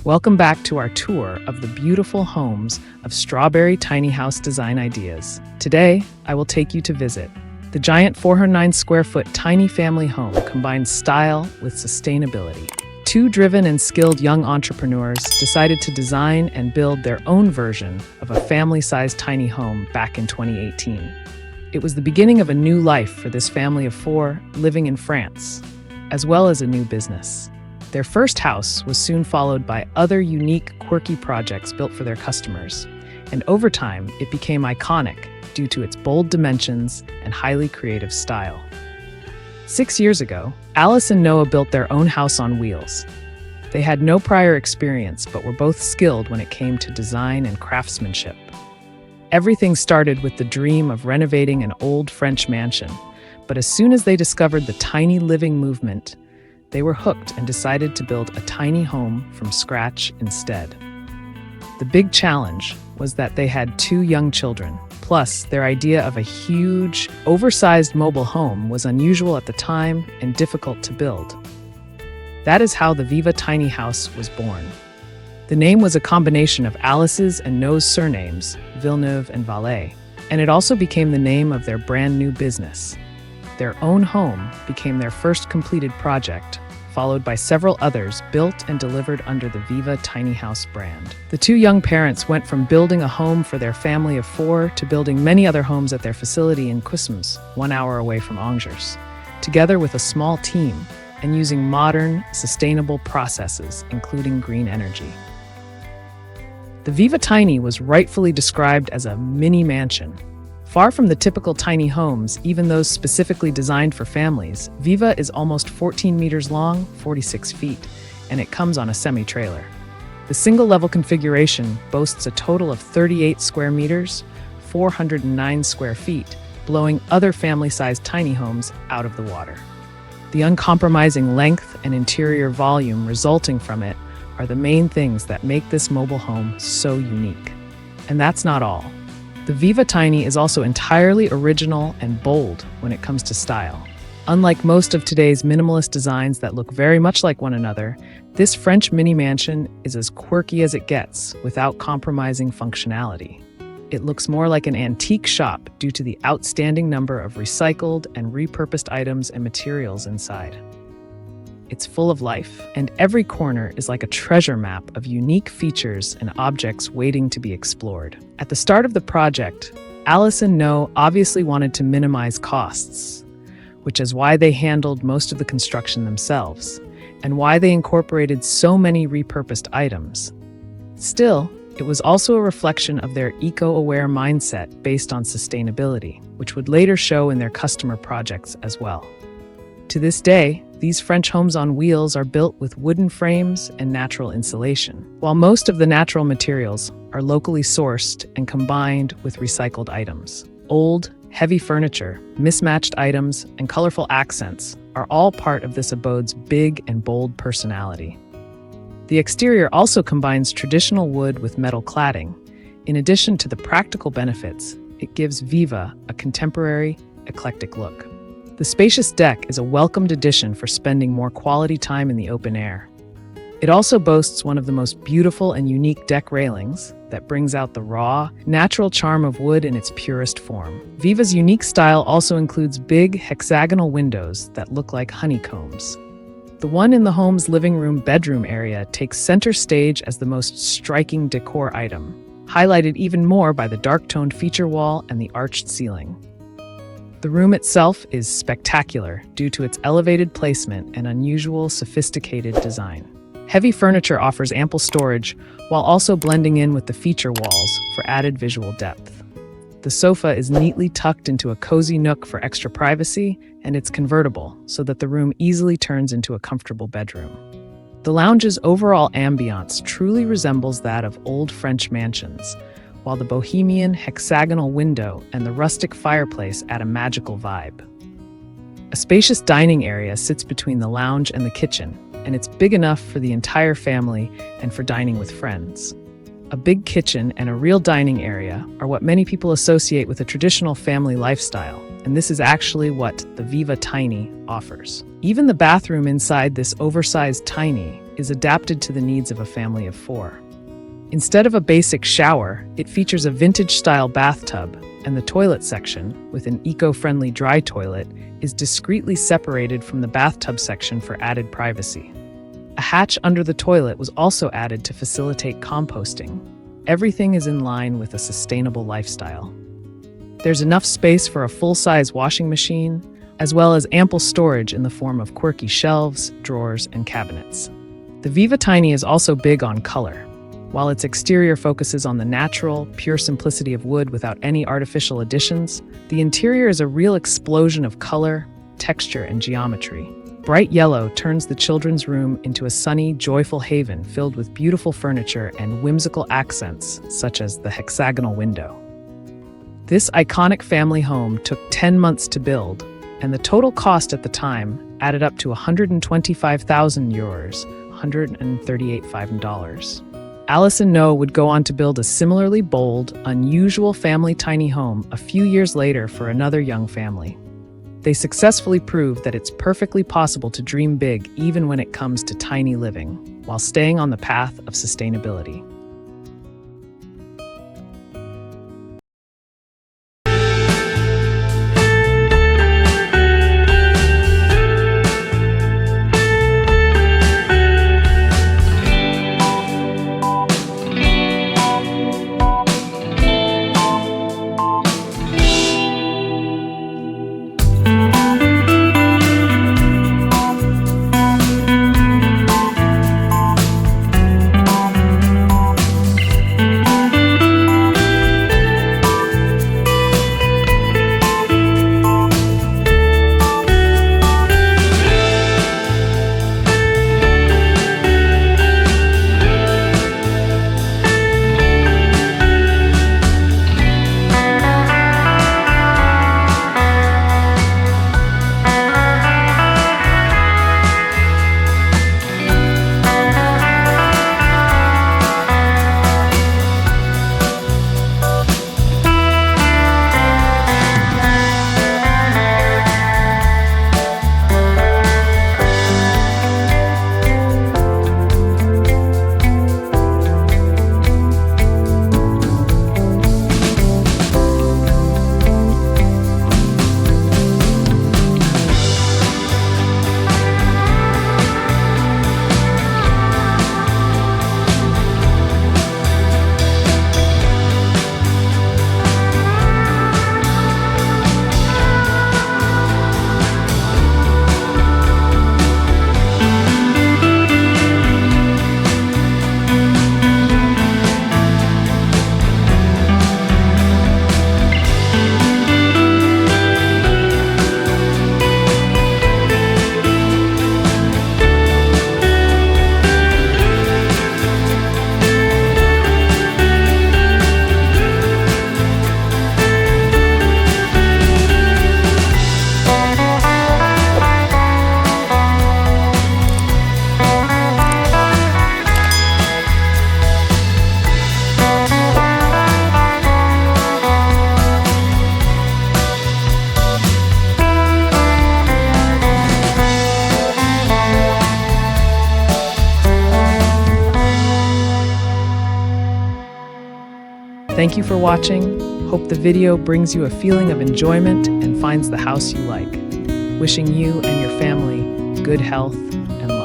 Welcome back to our tour of the beautiful homes of Strawberry Tiny House Design Ideas. Today, I will take you to visit. The giant 409 square foot tiny family home combines style with sustainability. Two driven and skilled young entrepreneurs decided to design and build their own version of a family-sized tiny home back in 2018. It was the beginning of a new life for this family of four living in France, as well as a new business. Their first house was soon followed by other unique, quirky projects built for their customers, and over time, it became iconic due to its bold dimensions and highly creative style. 6 years ago, Alice and Noah built their own house on wheels. They had no prior experience, but were both skilled when it came to design and craftsmanship. Everything started with the dream of renovating an old French mansion, but as soon as they discovered the tiny living movement, they were hooked and decided to build a tiny home from scratch instead. The big challenge was that they had 2 young children, plus their idea of a huge, oversized mobile home was unusual at the time and difficult to build. That is how the Viva Tiny House was born. The name was a combination of Alice's and Noah's surnames, Villeneuve and Vallée, and it also became the name of their brand new business. Their own home became their first completed project, followed by several others built and delivered under the Viva Tiny House brand. The 2 young parents went from building a home for their family of 4 to building many other homes at their facility in Couesmes, 1 hour away from Angers, together with a small team and using modern, sustainable processes, including green energy. The Viva Tiny was rightfully described as a mini mansion. Far from the typical tiny homes, even those specifically designed for families, Viva is almost 14 meters long, 46 feet, and it comes on a semi-trailer. The single-level configuration boasts a total of 38 square meters, 409 square feet, blowing other family-sized tiny homes out of the water. The uncompromising length and interior volume resulting from it are the main things that make this mobile home so unique. And that's not all. The Viva Tiny is also entirely original and bold when it comes to style. Unlike most of today's minimalist designs that look very much like one another, this French mini mansion is as quirky as it gets without compromising functionality. It looks more like an antique shop due to the outstanding number of recycled and repurposed items and materials inside. It's full of life, and every corner is like a treasure map of unique features and objects waiting to be explored. At the start of the project, Alice and Noah obviously wanted to minimize costs, which is why they handled most of the construction themselves, and why they incorporated so many repurposed items. Still, it was also a reflection of their eco-aware mindset based on sustainability, which would later show in their customer projects as well. To this day, these French homes on wheels are built with wooden frames and natural insulation, while most of the natural materials are locally sourced and combined with recycled items. Old, heavy furniture, mismatched items, and colorful accents are all part of this abode's big and bold personality. The exterior also combines traditional wood with metal cladding. In addition to the practical benefits, it gives Viva a contemporary, eclectic look. The spacious deck is a welcomed addition for spending more quality time in the open air. It also boasts one of the most beautiful and unique deck railings that brings out the raw, natural charm of wood in its purest form. Viva's unique style also includes big, hexagonal windows that look like honeycombs. The one in the home's living room bedroom area takes center stage as the most striking decor item, highlighted even more by the dark-toned feature wall and the arched ceiling. The room itself is spectacular due to its elevated placement and unusual, sophisticated design. Heavy furniture offers ample storage while also blending in with the feature walls for added visual depth. The sofa is neatly tucked into a cozy nook for extra privacy, and it's convertible so that the room easily turns into a comfortable bedroom. The lounge's overall ambiance truly resembles that of old French mansions, while the bohemian hexagonal window and the rustic fireplace add a magical vibe. A spacious dining area sits between the lounge and the kitchen, and it's big enough for the entire family and for dining with friends. A big kitchen and a real dining area are what many people associate with a traditional family lifestyle, and this is actually what the Viva Tiny offers. Even the bathroom inside this oversized tiny is adapted to the needs of a family of 4. Instead of a basic shower, it features a vintage-style bathtub, and the toilet section, with an eco-friendly dry toilet, is discreetly separated from the bathtub section for added privacy. A hatch under the toilet was also added to facilitate composting. Everything is in line with a sustainable lifestyle. There's enough space for a full-size washing machine, as well as ample storage in the form of quirky shelves, drawers, and cabinets. The Viva Tiny is also big on color. While its exterior focuses on the natural, pure simplicity of wood without any artificial additions, the interior is a real explosion of color, texture, and geometry. Bright yellow turns the children's room into a sunny, joyful haven filled with beautiful furniture and whimsical accents, such as the hexagonal window. This iconic family home took 10 months to build, and the total cost at the time added up to €125,000, $138,500. Alice and Noah would go on to build a similarly bold, unusual family tiny home a few years later for another young family. They successfully proved that it's perfectly possible to dream big even when it comes to tiny living, while staying on the path of sustainability. Thank you for watching. Hope the video brings you a feeling of enjoyment and finds the house you like. Wishing you and your family good health and